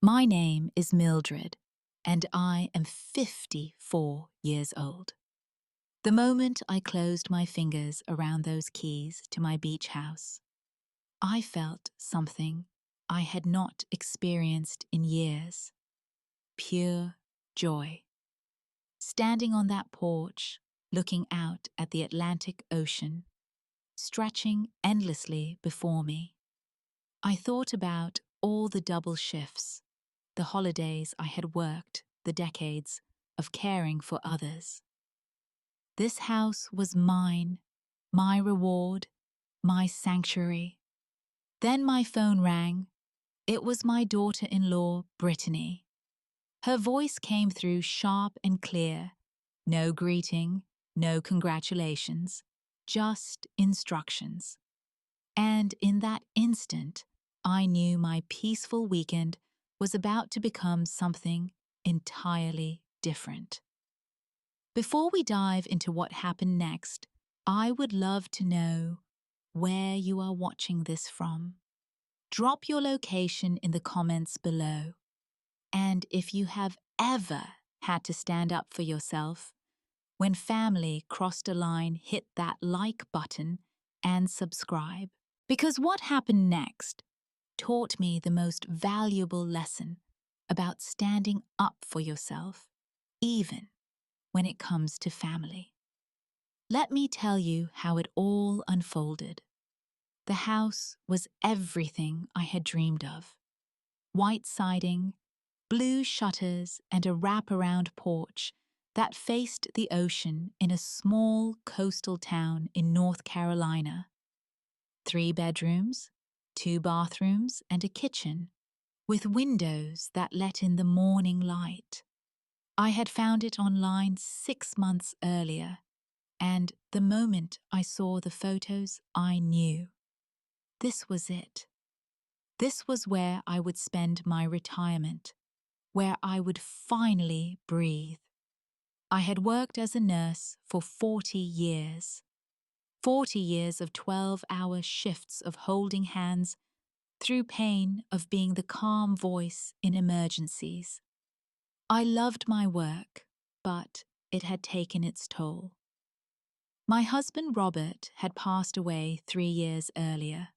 My name is Mildred, and I am 54 years old. The moment I closed my fingers around those keys to my beach house, I felt something I had not experienced in years. Pure joy. Standing on that porch, looking out at the Atlantic Ocean, stretching endlessly before me, I thought about all the double shifts, the holidays I had worked, the decades of caring for others. This house was mine, my reward, my sanctuary. Then my phone rang. It was my daughter-in-law, Brittany. Her voice came through sharp and clear. No greeting, no congratulations, just instructions. And in that instant, I knew my peaceful weekend was about to become something entirely different. Before we dive into what happened next, I would love to know where you are watching this from. Drop your location in the comments below. And if you have ever had to stand up for yourself, when family crossed a line, hit that like button and subscribe. Because what happened next taught me the most valuable lesson about standing up for yourself, even when it comes to family. Let me tell you how it all unfolded. The house was everything I had dreamed of. White siding, blue shutters, and a wraparound porch that faced the ocean in a small coastal town in North Carolina. 3 bedrooms, 2 bathrooms, and a kitchen, with windows that let in the morning light. I had found it online 6 months earlier, and the moment I saw the photos, I knew. This was it. This was where I would spend my retirement, where I would finally breathe. I had worked as a nurse for 40 years. 40 years of 12-hour shifts of holding hands, through pain of being the calm voice in emergencies. I loved my work, but it had taken its toll. My husband Robert had passed away 3 years earlier.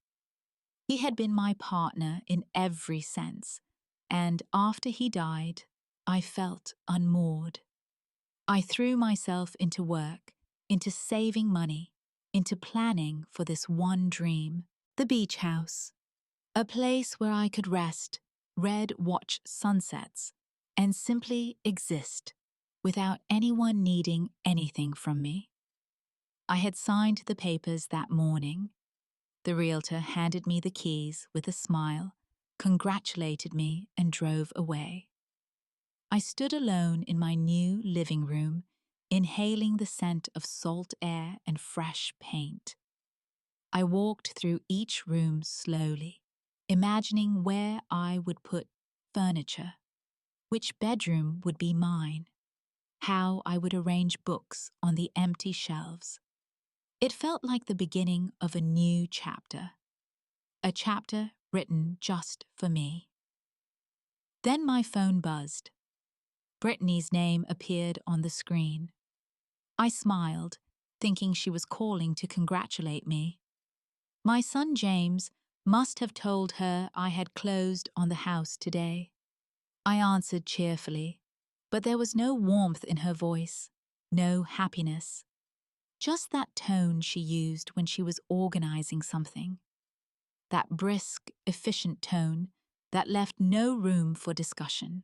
He had been my partner in every sense, and after he died, I felt unmoored. I threw myself into work, into saving money, into planning for this one dream, the beach house. A place where I could rest, watch sunsets, and simply exist without anyone needing anything from me. I had signed the papers that morning. The realtor handed me the keys with a smile, congratulated me, and drove away. I stood alone in my new living room, inhaling the scent of salt air and fresh paint. I walked through each room slowly, imagining where I would put furniture, which bedroom would be mine, how I would arrange books on the empty shelves. It felt like the beginning of a new chapter, a chapter written just for me. Then my phone buzzed. Brittany's name appeared on the screen. I smiled, thinking she was calling to congratulate me. My son James must have told her I had closed on the house today. I answered cheerfully, but there was no warmth in her voice, no happiness. Just that tone she used when she was organizing something. That brisk, efficient tone that left no room for discussion.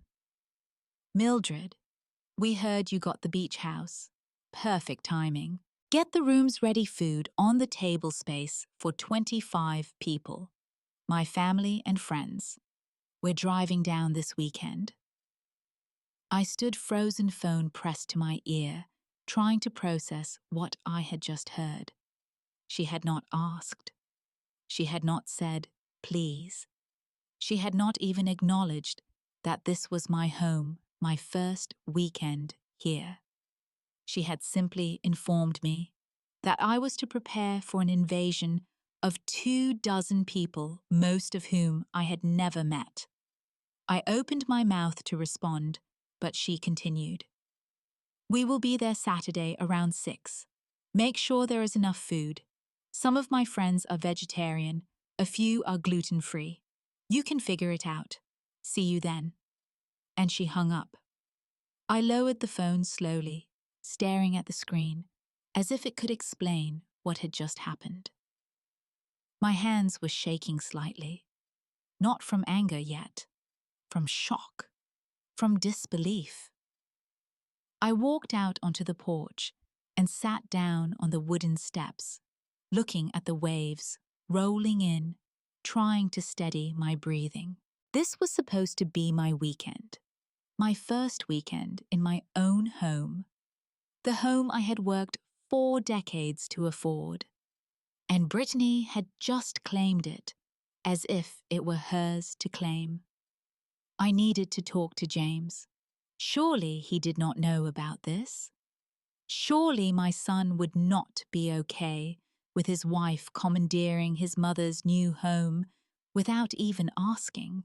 Mildred, we heard you got the beach house. Perfect timing. Get the rooms ready, food on the table, space for 25 people. My family and friends. We're driving down this weekend. I stood frozen, phone pressed to my ear, trying to process what I had just heard. She had not asked. She had not said, please. She had not even acknowledged that this was my home, my first weekend here. She had simply informed me that I was to prepare for an invasion of 24 people, most of whom I had never met. I opened my mouth to respond, but she continued. We will be there Saturday around 6. Make sure there is enough food. Some of my friends are vegetarian, a few are gluten-free. You can figure it out. See you then. And she hung up. I lowered the phone slowly, staring at the screen, as if it could explain what had just happened. My hands were shaking slightly, not from anger yet, from shock, from disbelief. I walked out onto the porch and sat down on the wooden steps, looking at the waves rolling in, trying to steady my breathing. This was supposed to be my weekend, my first weekend in my own home, the home I had worked 4 decades to afford. And Brittany had just claimed it, as if it were hers to claim. I needed to talk to James. Surely he did not know about this. Surely my son would not be okay with his wife commandeering his mother's new home without even asking.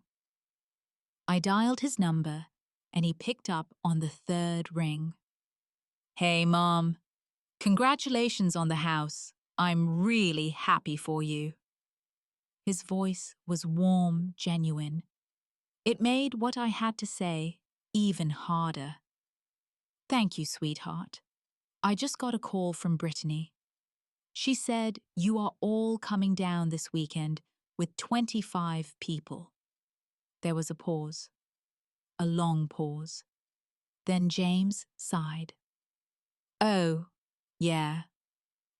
I dialed his number and he picked up on the 3rd ring. Hey, Mom. Congratulations on the house. I'm really happy for you. His voice was warm, genuine. It made what I had to say even harder. Thank you, sweetheart. I just got a call from Brittany. She said you are all coming down this weekend with 25 people. There was a pause, a long pause. Then James sighed. Oh, yeah.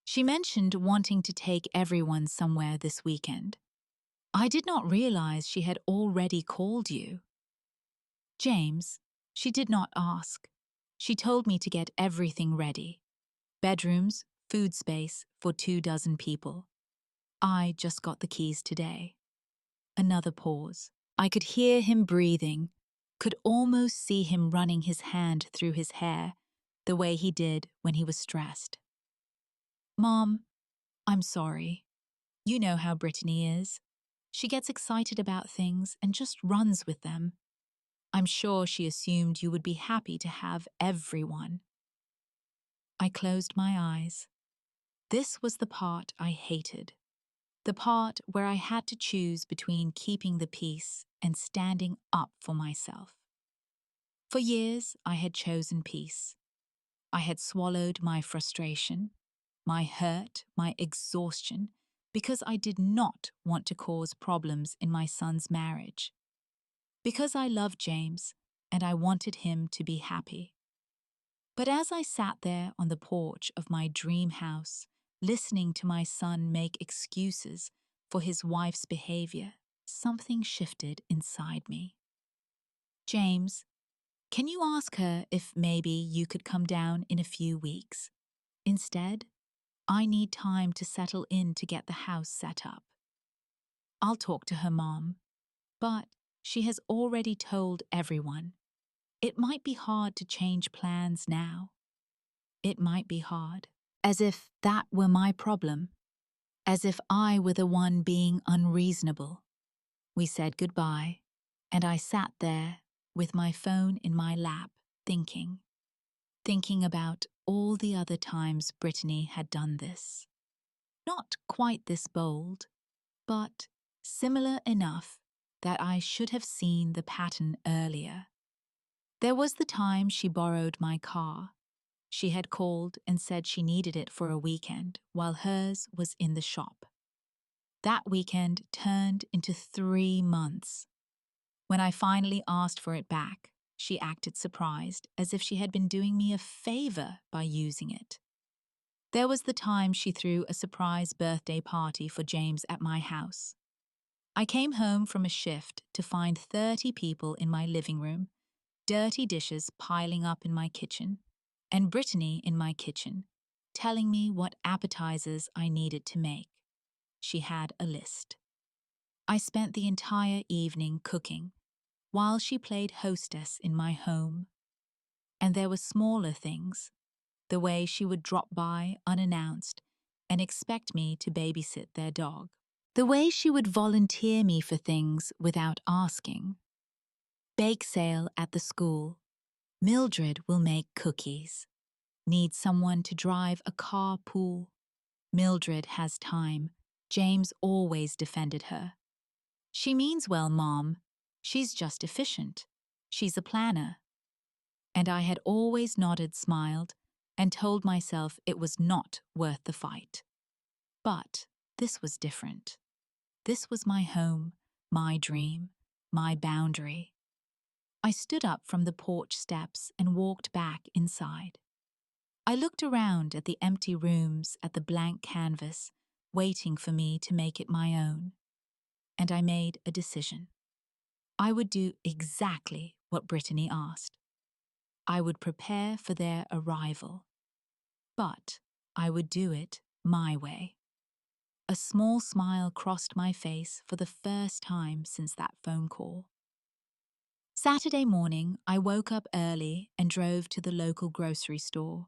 She mentioned wanting to take everyone somewhere this weekend. I did not realize she had already called you. James, she did not ask. She told me to get everything ready. Bedrooms, food space for 24 people. I just got the keys today. Another pause. I could hear him breathing, could almost see him running his hand through his hair, the way he did when he was stressed. Mom, I'm sorry. You know how Brittany is. She gets excited about things and just runs with them. I'm sure she assumed you would be happy to have everyone. I closed my eyes. This was the part I hated. The part where I had to choose between keeping the peace and standing up for myself. For years, I had chosen peace. I had swallowed my frustration, my hurt, my exhaustion, because I did not want to cause problems in my son's marriage. Because I loved James and I wanted him to be happy. But as I sat there on the porch of my dream house, listening to my son make excuses for his wife's behavior, something shifted inside me. James, can you ask her if maybe you could come down in a few weeks? Instead, I need time to settle in to get the house set up. I'll talk to her mom, but she has already told everyone. It might be hard to change plans now. It might be hard. As if that were my problem. As if I were the one being unreasonable. We said goodbye, and I sat there with my phone in my lap, thinking about all the other times Brittany had done this. Not quite this bold, but similar enough that I should have seen the pattern earlier. There was the time she borrowed my car. She had called and said she needed it for a weekend while hers was in the shop. That weekend turned into 3 months. When I finally asked for it back, she acted surprised, as if she had been doing me a favor by using it. There was the time she threw a surprise birthday party for James at my house. I came home from a shift to find 30 people in my living room, dirty dishes piling up in my kitchen, and Brittany in my kitchen, telling me what appetizers I needed to make. She had a list. I spent the entire evening cooking, while she played hostess in my home. And there were smaller things, the way she would drop by unannounced and expect me to babysit their dog. The way she would volunteer me for things without asking. Bake sale at the school. Mildred will make cookies. Need someone to drive a carpool. Mildred has time. James always defended her. She means well, Mom. She's just efficient. She's a planner. And I had always nodded, smiled, and told myself it was not worth the fight. But this was different. This was my home, my dream, my boundary. I stood up from the porch steps and walked back inside. I looked around at the empty rooms, at the blank canvas, waiting for me to make it my own. And I made a decision. I would do exactly what Brittany asked. I would prepare for their arrival. But I would do it my way. A small smile crossed my face for the first time since that phone call. Saturday morning, I woke up early and drove to the local grocery store.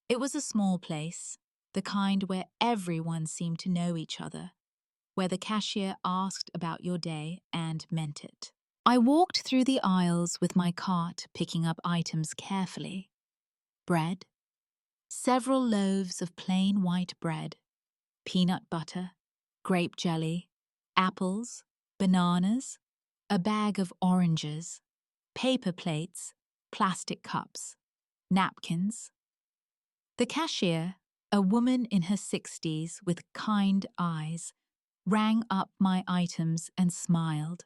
It was a small place, the kind where everyone seemed to know each other, where the cashier asked about your day and meant it. I walked through the aisles with my cart, picking up items carefully. Bread, several loaves of plain white bread, peanut butter, grape jelly, apples, bananas, a bag of oranges, paper plates, plastic cups, napkins. The cashier, a woman in her 60s with kind eyes, rang up my items and smiled.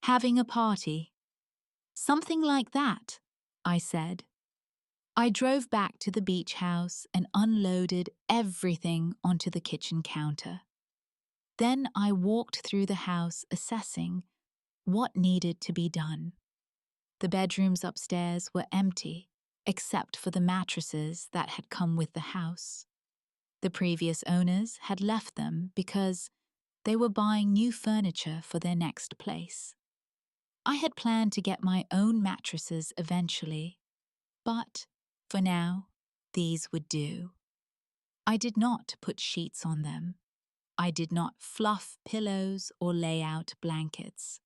Having a party? Something like that, I said. I drove back to the beach house and unloaded everything onto the kitchen counter. Then I walked through the house assessing what needed to be done. The bedrooms upstairs were empty, except for the mattresses that had come with the house. The previous owners had left them because they were buying new furniture for their next place. I had planned to get my own mattresses eventually, but for now, these would do. I did not put sheets on them. I did not fluff pillows or lay out blankets.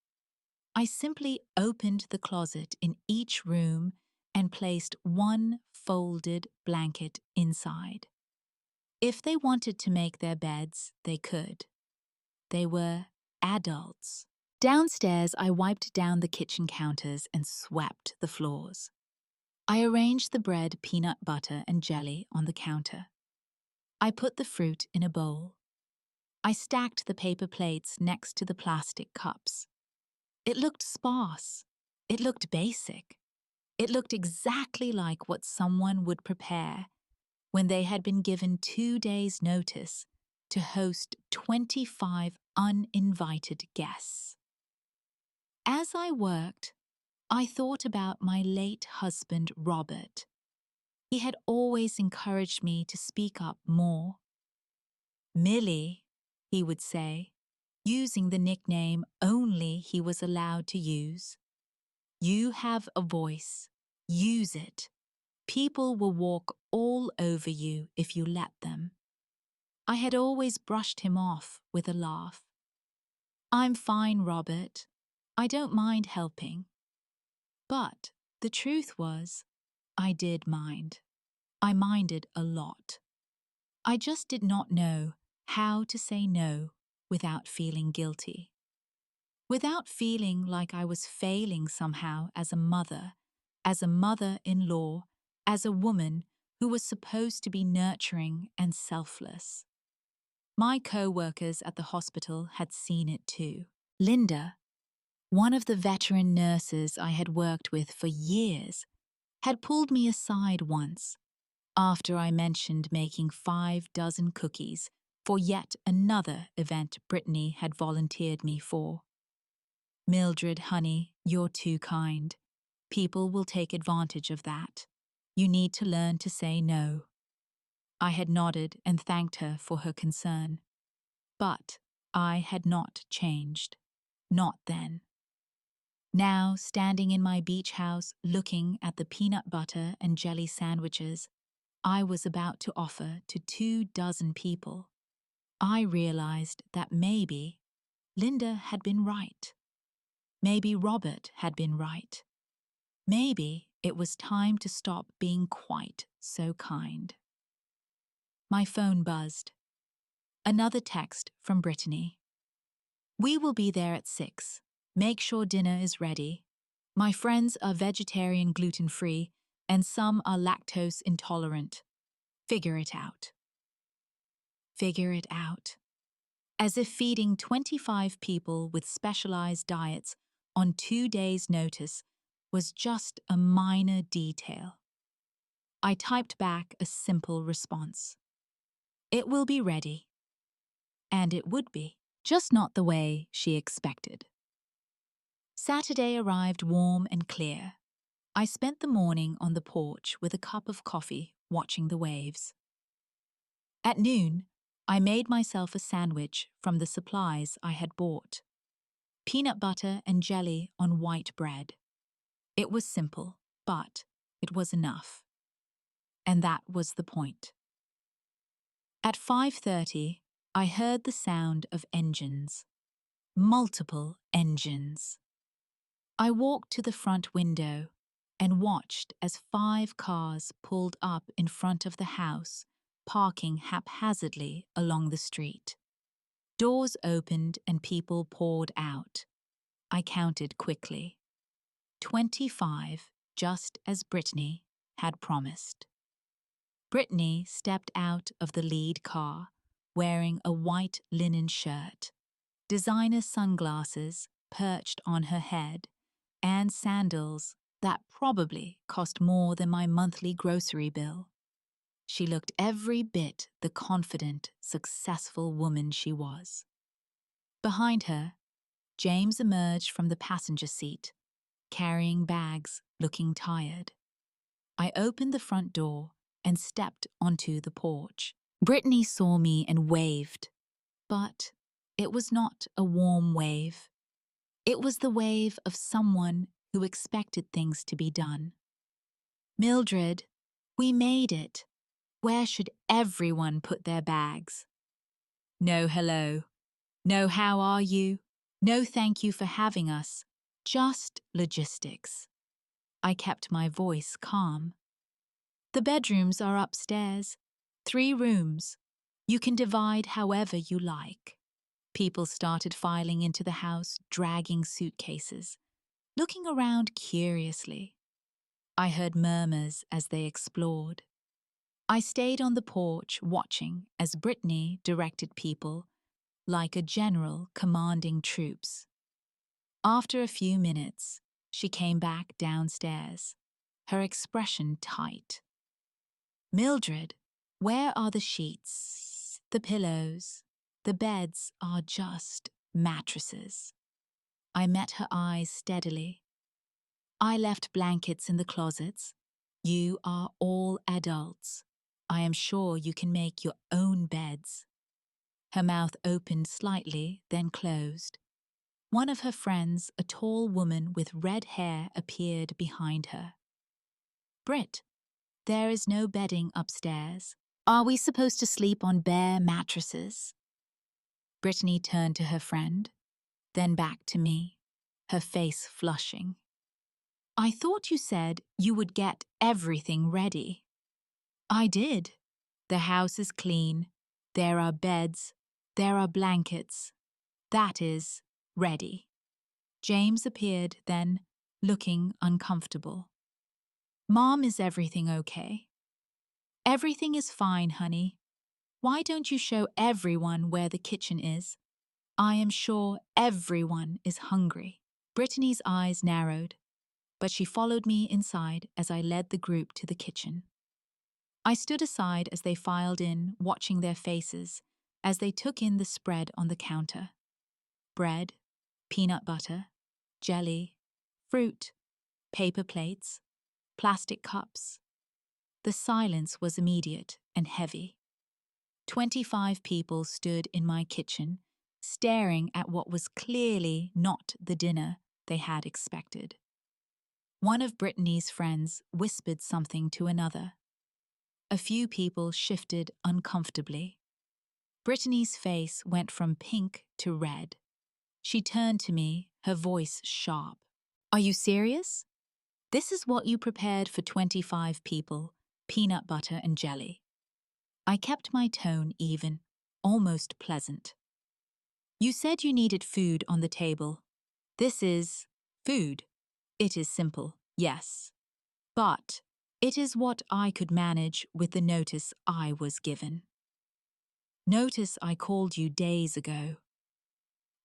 I simply opened the closet in each room and placed one folded blanket inside. If they wanted to make their beds, they could. They were adults. Downstairs, I wiped down the kitchen counters and swept the floors. I arranged the bread, peanut butter, and jelly on the counter. I put the fruit in a bowl. I stacked the paper plates next to the plastic cups. It looked sparse. It looked basic. It looked exactly like what someone would prepare when they had been given 2 days' notice to host 25 uninvited guests. As I worked, I thought about my late husband, Robert. He had always encouraged me to speak up more. Millie, he would say, using the nickname only he was allowed to use. You have a voice. Use it. People will walk all over you if you let them. I had always brushed him off with a laugh. I'm fine, Robert. I don't mind helping. But the truth was, I did mind. I minded a lot. I just did not know how to say no without feeling guilty. Without feeling like I was failing somehow as a mother-in-law, as a woman who was supposed to be nurturing and selfless. My co-workers at the hospital had seen it too. Linda, one of the veteran nurses I had worked with for years, had pulled me aside once after I mentioned making 5 dozen cookies for yet another event Brittany had volunteered me for. Mildred, honey, you're too kind. People will take advantage of that. You need to learn to say no. I had nodded and thanked her for her concern. But I had not changed. Not then. Now, standing in my beach house, looking at the peanut butter and jelly sandwiches I was about to offer to 2 dozen people, I realized that maybe Linda had been right. Maybe Robert had been right. Maybe it was time to stop being quite so kind. My phone buzzed. Another text from Brittany. We will be there at 6. Make sure dinner is ready. My friends are vegetarian gluten-free and some are lactose intolerant. Figure it out. Figure it out. As if feeding 25 people with specialized diets on 2 days' notice was just a minor detail. I typed back a simple response. It will be ready. And it would be, just not the way she expected. Saturday arrived warm and clear. I spent the morning on the porch with a cup of coffee, watching the waves. At noon, I made myself a sandwich from the supplies I had bought. Peanut butter and jelly on white bread. It was simple, but it was enough. And that was the point. At 5:30, I heard the sound of engines. Multiple engines. I walked to the front window and watched as 5 cars pulled up in front of the house, parking haphazardly along the street. Doors opened and people poured out. I counted quickly. 25, just as Brittany had promised. Brittany stepped out of the lead car, wearing a white linen shirt, designer sunglasses perched on her head, and sandals that probably cost more than my monthly grocery bill. She looked every bit the confident, successful woman she was. Behind her, James emerged from the passenger seat, carrying bags, looking tired. I opened the front door and stepped onto the porch. Brittany saw me and waved, but it was not a warm wave. It was the wave of someone who expected things to be done. Mildred, we made it. Where should everyone put their bags? No hello. No how are you? No thank you for having us. Just logistics. I kept my voice calm. The bedrooms are upstairs. 3 rooms. You can divide however you like. People started filing into the house, dragging suitcases, looking around curiously. I heard murmurs as they explored. I stayed on the porch watching as Brittany directed people, like a general commanding troops. After a few minutes, she came back downstairs, her expression tight. Mildred, where are the sheets, the pillows? The beds are just mattresses. I met her eyes steadily. I left blankets in the closets. You are all adults. I am sure you can make your own beds. Her mouth opened slightly, then closed. One of her friends, a tall woman with red hair, appeared behind her. Britt, there is no bedding upstairs. Are we supposed to sleep on bare mattresses? Brittany turned to her friend, then back to me, her face flushing. I thought you said you would get everything ready. I did. The house is clean. There are beds. There are blankets. That is ready. James appeared then, looking uncomfortable. Mom, is everything okay? Everything is fine, honey. Why don't you show everyone where the kitchen is? I am sure everyone is hungry. Brittany's eyes narrowed, but she followed me inside as I led the group to the kitchen. I stood aside as they filed in, watching their faces as they took in the spread on the counter. Bread, peanut butter, jelly, fruit, paper plates, plastic cups. The silence was immediate and heavy. 25 people stood in my kitchen, staring at what was clearly not the dinner they had expected. One of Brittany's friends whispered something to another. A few people shifted uncomfortably. Brittany's face went from pink to red. She turned to me, her voice sharp. Are you serious? This is what you prepared for 25 people, peanut butter and jelly. I kept my tone even, almost pleasant. You said you needed food on the table. This is food. It is simple, yes. But it is what I could manage with the notice I was given. Notice I called you days ago.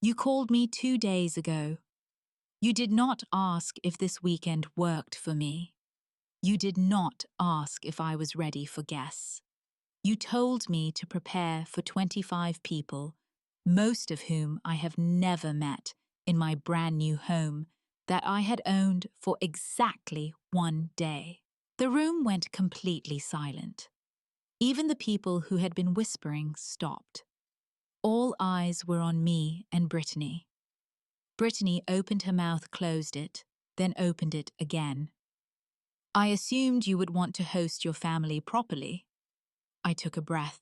You called me 2 days ago. You did not ask if this weekend worked for me. You did not ask if I was ready for guests. You told me to prepare for 25 people, most of whom I have never met in my brand new home that I had owned for exactly 1 day. The room went completely silent. Even the people who had been whispering stopped. All eyes were on me and Brittany. Brittany opened her mouth, closed it, then opened it again. I assumed you would want to host your family properly. I took a breath,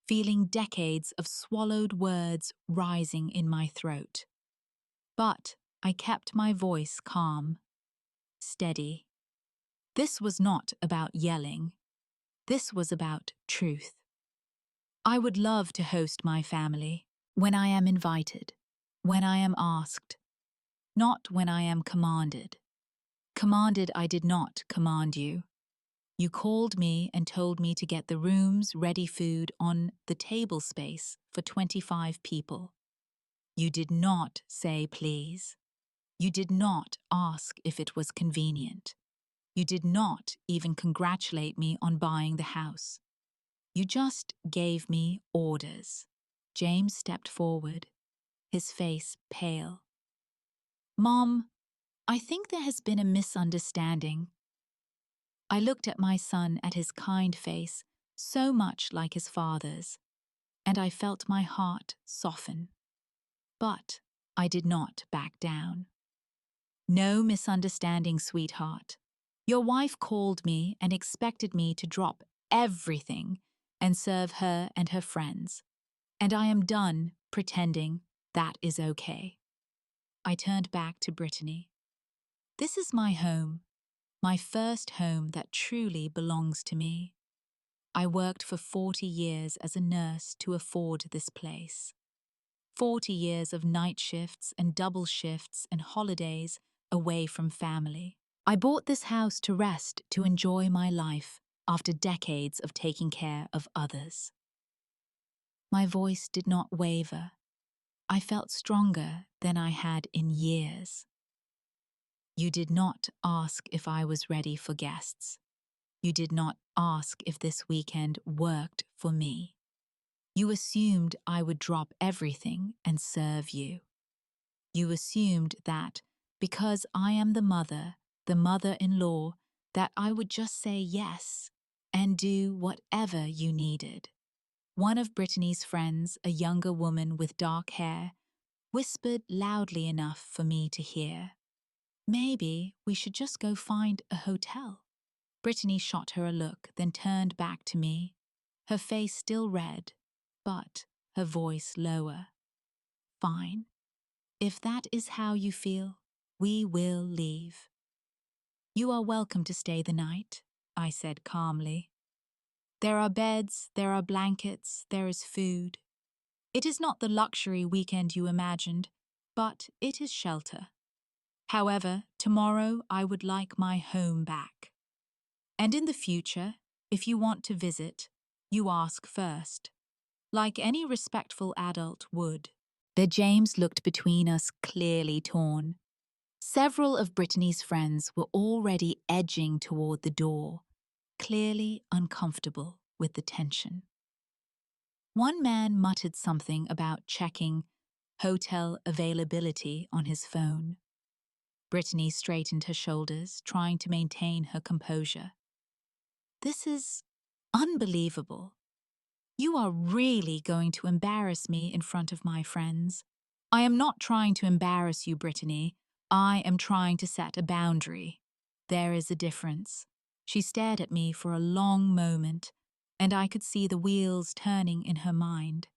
feeling decades of swallowed words rising in my throat. But I kept my voice calm, steady. This was not about yelling. This was about truth. I would love to host my family when I am invited, when I am asked, not when I am commanded. Commanded, I did not command you. You called me and told me to get the rooms, ready food on the table space for 25 people. You did not say please. You did not ask if it was convenient. You did not even congratulate me on buying the house. You just gave me orders. James stepped forward, his face pale. Mom, I think there has been a misunderstanding. I looked at my son, at his kind face, so much like his father's, and I felt my heart soften. But I did not back down. No misunderstanding, sweetheart. Your wife called me and expected me to drop everything and serve her and her friends, and I am done pretending that is okay. I turned back to Brittany. This is my home, my first home that truly belongs to me. I worked for 40 years as a nurse to afford this place. 40 years of night shifts and double shifts and holidays away from family. I bought this house to rest, to enjoy my life after decades of taking care of others. My voice did not waver. I felt stronger than I had in years. You did not ask if I was ready for guests. You did not ask if this weekend worked for me. You assumed I would drop everything and serve you. You assumed that because I am the mother-in-law, that I would just say yes and do whatever you needed. One of Brittany's friends, a younger woman with dark hair, whispered loudly enough for me to hear. Maybe we should just go find a hotel. Brittany shot her a look, then turned back to me, her face still red, but her voice lower. Fine. If that is how you feel, we will leave. You are welcome to stay the night, I said calmly. There are beds, there are blankets, there is food. It is not the luxury weekend you imagined, but it is shelter. However, tomorrow I would like my home back. And in the future, if you want to visit, you ask first, like any respectful adult would. The James looked between us, clearly torn. Several of Brittany's friends were already edging toward the door, clearly uncomfortable with the tension. One man muttered something about checking hotel availability on his phone. Brittany straightened her shoulders, trying to maintain her composure. This is unbelievable. You are really going to embarrass me in front of my friends. I am not trying to embarrass you, Brittany. I am trying to set a boundary. There is a difference. She stared at me for a long moment, and I could see the wheels turning in her mind.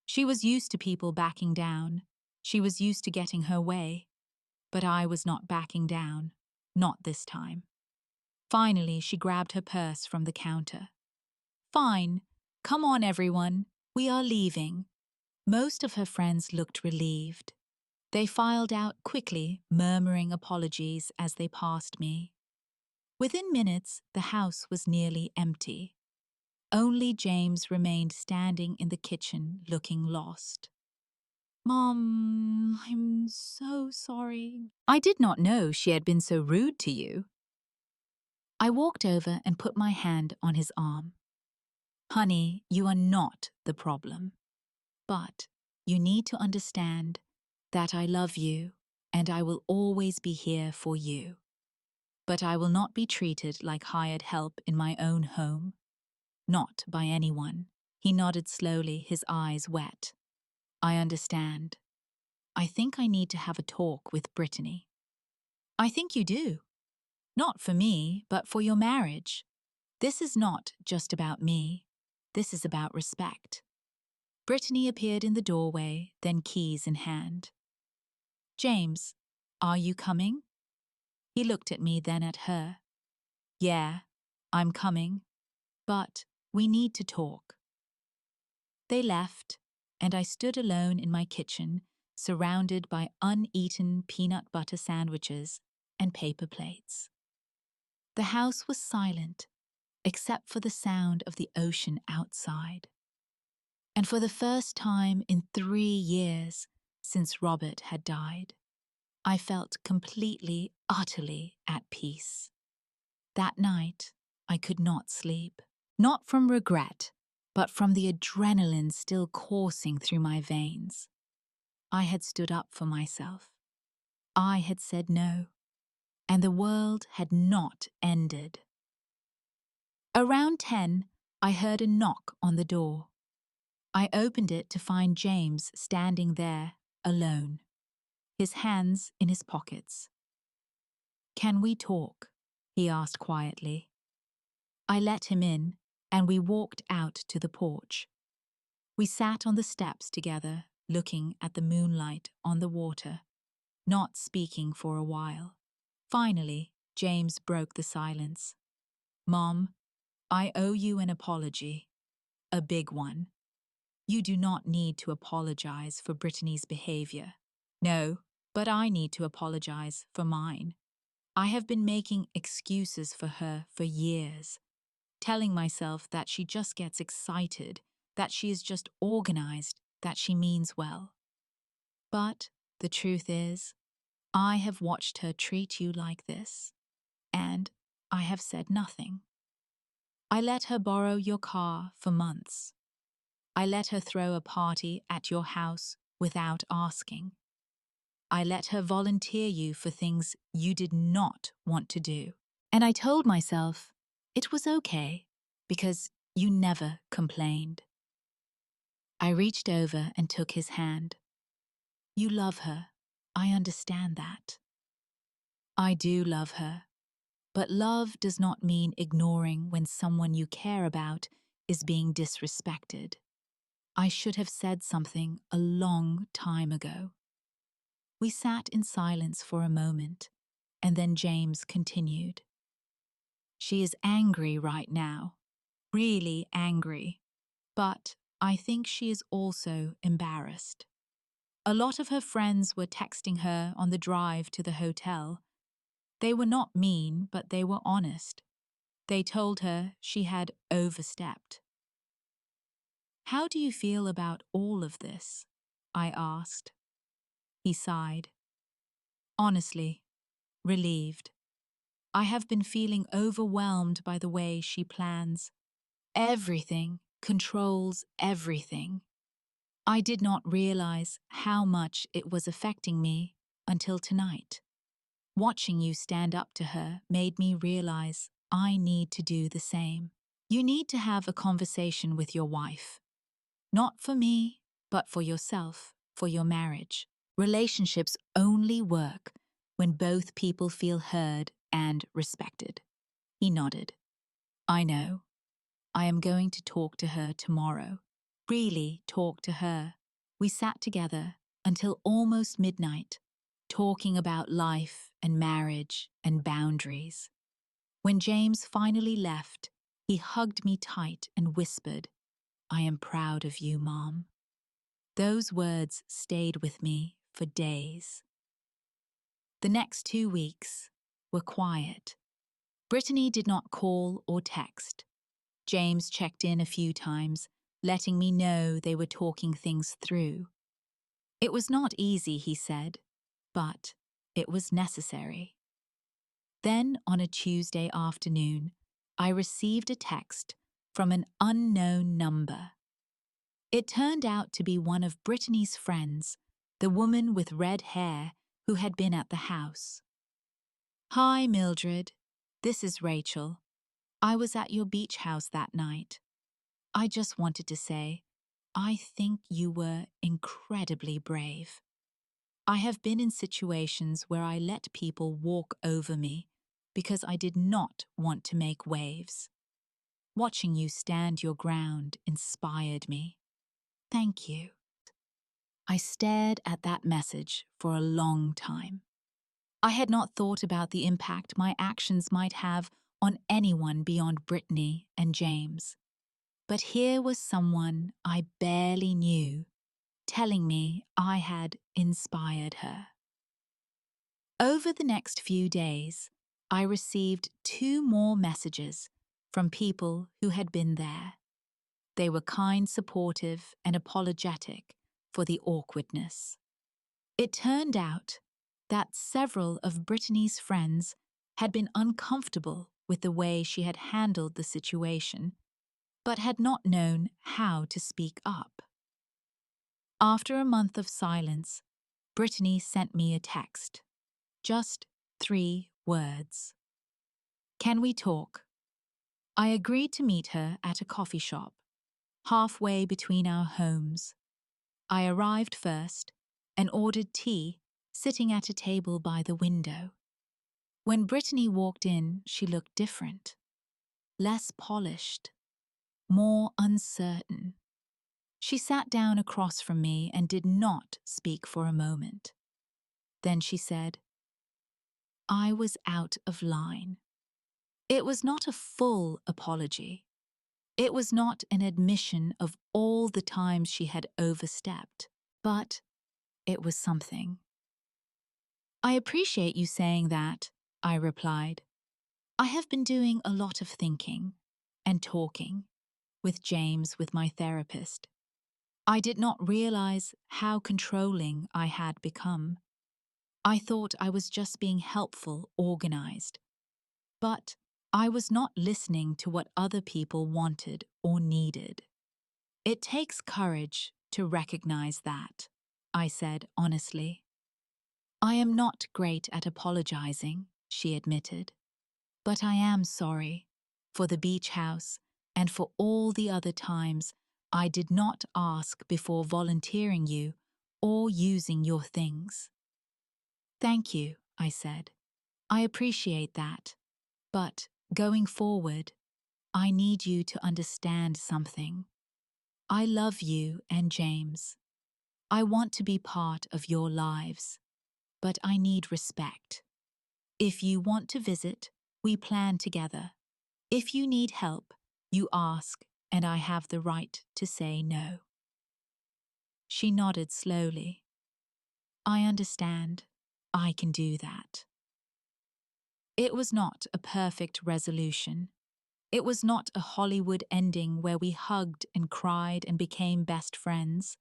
She was used to people backing down, She was used to getting her way, but I was not backing down, not this time. Finally, she grabbed her purse from the counter. "Fine. Come on, everyone. We are leaving." Most of her friends looked relieved. They filed out quickly, murmuring apologies as they passed me. Within minutes, the house was nearly empty. Only James remained standing in the kitchen, looking lost. "Mom, I'm so sorry. I did not know she had been so rude to you." I walked over and put my hand on his arm. "Honey, you are not the problem. But you need to understand that I love you and I will always be here for you. But I will not be treated like hired help in my own home. Not by anyone." He nodded slowly, his eyes wet. "I understand. I think I need to have a talk with Brittany." "I think you do. Not for me, but for your marriage. This is not just about me. This is about respect." Brittany appeared in the doorway, then keys in hand. "James, are you coming?" He looked at me, then at her. "Yeah, I'm coming. But we need to talk." They left, and I stood alone in my kitchen, surrounded by uneaten peanut butter sandwiches and paper plates. The house was silent, except for the sound of the ocean outside. And for the first time in 3 years since Robert had died, I felt completely, utterly at peace. That night, I could not sleep, not from regret, but from the adrenaline still coursing through my veins. I had stood up for myself. I had said no, and the world had not ended. Around 10, I heard a knock on the door. I opened it to find James standing there, alone, his hands in his pockets. "Can we talk?" he asked quietly. I let him in, and we walked out to the porch. We sat on the steps together, looking at the moonlight on the water, not speaking for a while. Finally, James broke the silence. "Mom, I owe you an apology. A big one. You do not need to apologize for Brittany's behavior. No, but I need to apologize for mine. I have been making excuses for her for years, telling myself that she just gets excited, that she is just organized, that she means well. But the truth is, I have watched her treat you like this, and I have said nothing. I let her borrow your car for months. I let her throw a party at your house without asking. I let her volunteer you for things you did not want to do. And I told myself it was okay because you never complained. I reached over and took his hand. "You love her. I understand that." "I do love her. But love does not mean ignoring when someone you care about is being disrespected. I should have said something a long time ago." We sat in silence for a moment, and then James continued. "She is angry right now, really angry, but I think she is also embarrassed. A lot of her friends were texting her on the drive to the hotel. They were not mean, but they were honest. They told her she had overstepped." "How do you feel about all of this?" I asked. He sighed. "Honestly, relieved. I have been feeling overwhelmed by the way she plans. Everything, controls everything. I did not realize how much it was affecting me until tonight. Watching you stand up to her made me realize I need to do the same. You need to have a conversation with your wife. Not for me, but for yourself, for your marriage. Relationships only work when both people feel heard and respected." He nodded. "I know. I am going to talk to her tomorrow. Really talk to her." We sat together, until almost midnight, talking about life and marriage and boundaries. When James finally left, he hugged me tight and whispered, "I am proud of you, Mom." Those words stayed with me for days. The next 2 weeks were quiet. Brittany did not call or text. James checked in a few times, letting me know they were talking things through. It was not easy, he said, but it was necessary. Then, on a Tuesday afternoon, I received a text from an unknown number. It turned out to be one of Brittany's friends, the woman with red hair who had been at the house. "Hi, Mildred. This is Rachel. I was at your beach house that night. I just wanted to say, I think you were incredibly brave. I have been in situations where I let people walk over me because I did not want to make waves. Watching you stand your ground inspired me. Thank you." I stared at that message for a long time. I had not thought about the impact my actions might have on anyone beyond Brittany and James. But here was someone I barely knew, telling me I had inspired her. Over the next few days, I received 2 more messages from people who had been there. They were kind, supportive, and apologetic for the awkwardness. It turned out that several of Brittany's friends had been uncomfortable with the way she had handled the situation, but had not known how to speak up. After a month of silence, Brittany sent me a text. Just 3 words. "Can we talk?" I agreed to meet her at a coffee shop, halfway between our homes. I arrived first and ordered tea, sitting at a table by the window. When Brittany walked in, she looked different. Less polished, more uncertain. She sat down across from me and did not speak for a moment. Then she said, "I was out of line." It was not a full apology. It was not an admission of all the times she had overstepped, but it was something. "I appreciate you saying that," I replied. "I have been doing a lot of thinking and talking with my therapist. I did not realize how controlling I had become. I thought I was just being helpful, organized. But I was not listening to what other people wanted or needed. It takes courage to recognize that," I said honestly. "I am not great at apologizing," she admitted. "But I am sorry for the beach house and for all the other times I did not ask before volunteering you or using your things." "Thank you," I said. "I appreciate that. But going forward, I need you to understand something. I love you and James. I want to be part of your lives, but I need respect. If you want to visit, we plan together. If you need help, you ask, and I have the right to say no." She nodded slowly. "I understand. I can do that." It was not a perfect resolution. It was not a Hollywood ending where we hugged and cried and became best friends.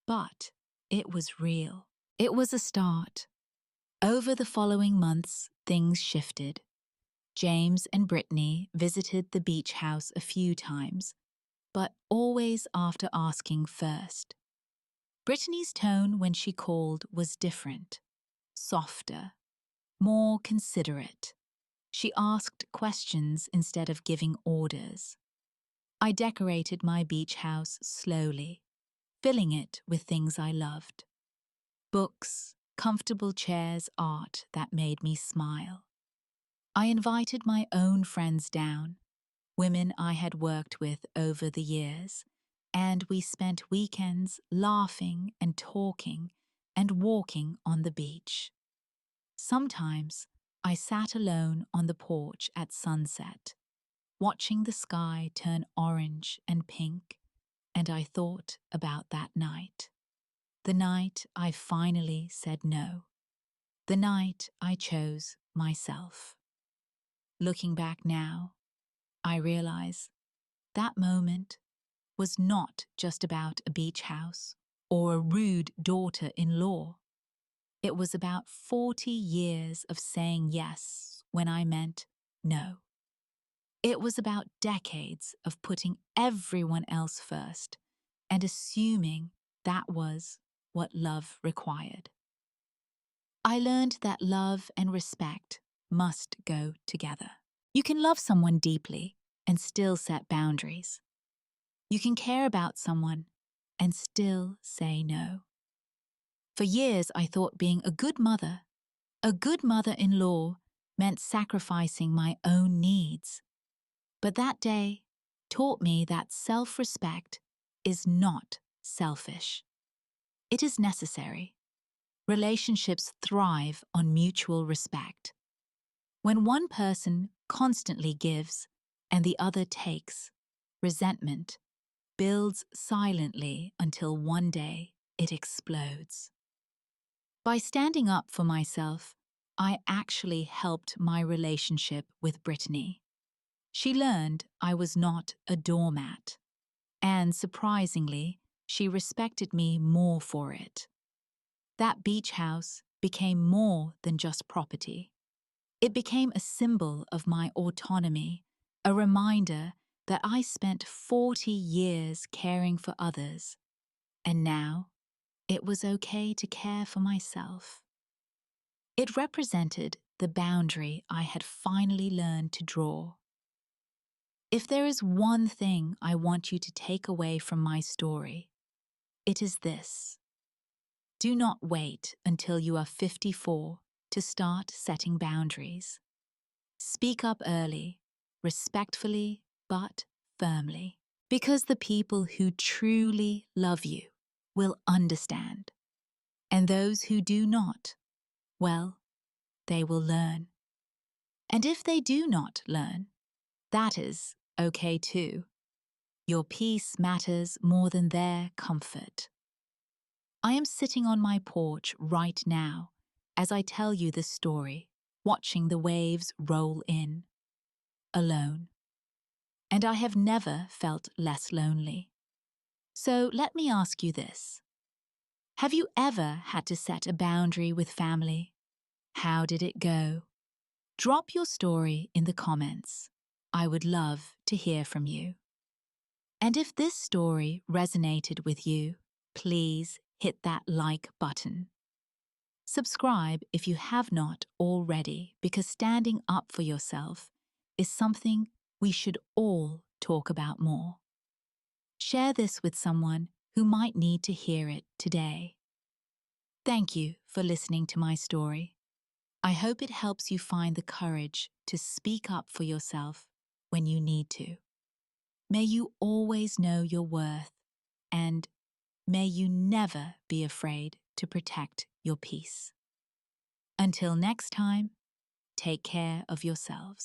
But it was real. It was a start. Over the following months, things shifted. James and Brittany visited the beach house a few times, but always after asking first. Brittany's tone when she called was different, softer, more considerate. She asked questions instead of giving orders. I decorated my beach house slowly, filling it with things I loved. Books, comfortable chairs, art that made me smile. I invited my own friends down, women I had worked with over the years, and we spent weekends laughing and talking and walking on the beach. Sometimes I sat alone on the porch at sunset, watching the sky turn orange and pink, and I thought about that night. The night I finally said no. The night I chose myself. Looking back now, I realize that moment was not just about a beach house or a rude daughter-in-law. It was about 40 years of saying yes when I meant no. It was about decades of putting everyone else first and assuming that was what love required. I learned that love and respect must go together. You can love someone deeply and still set boundaries. You can care about someone and still say no. For years, I thought being a good mother-in-law, meant sacrificing my own needs. But that day taught me that self-respect is not selfish. It is necessary. Relationships thrive on mutual respect. When one person constantly gives and the other takes, resentment builds silently until one day it explodes. By standing up for myself, I actually helped my relationship with Brittany. She learned I was not a doormat, and surprisingly, she respected me more for it. That beach house became more than just property. It became a symbol of my autonomy, a reminder that I spent 40 years caring for others, and now it was okay to care for myself. It represented the boundary I had finally learned to draw. If there is one thing I want you to take away from my story, it is this. Do not wait until you are 54 to start setting boundaries. Speak up early, respectfully but firmly, because the people who truly love you will understand, and those who do not, well, they will learn. And if they do not learn, that is okay too. Your peace matters more than their comfort. I am sitting on my porch right now as I tell you this story, watching the waves roll in, alone. And I have never felt less lonely. So let me ask you this. Have you ever had to set a boundary with family? How did it go? Drop your story in the comments. I would love to hear from you. And if this story resonated with you, please hit that like button. Subscribe if you have not already, because standing up for yourself is something we should all talk about more. Share this with someone who might need to hear it today. Thank you for listening to my story. I hope it helps you find the courage to speak up for yourself when you need to. May you always know your worth, and may you never be afraid to protect your peace. Until next time, take care of yourselves.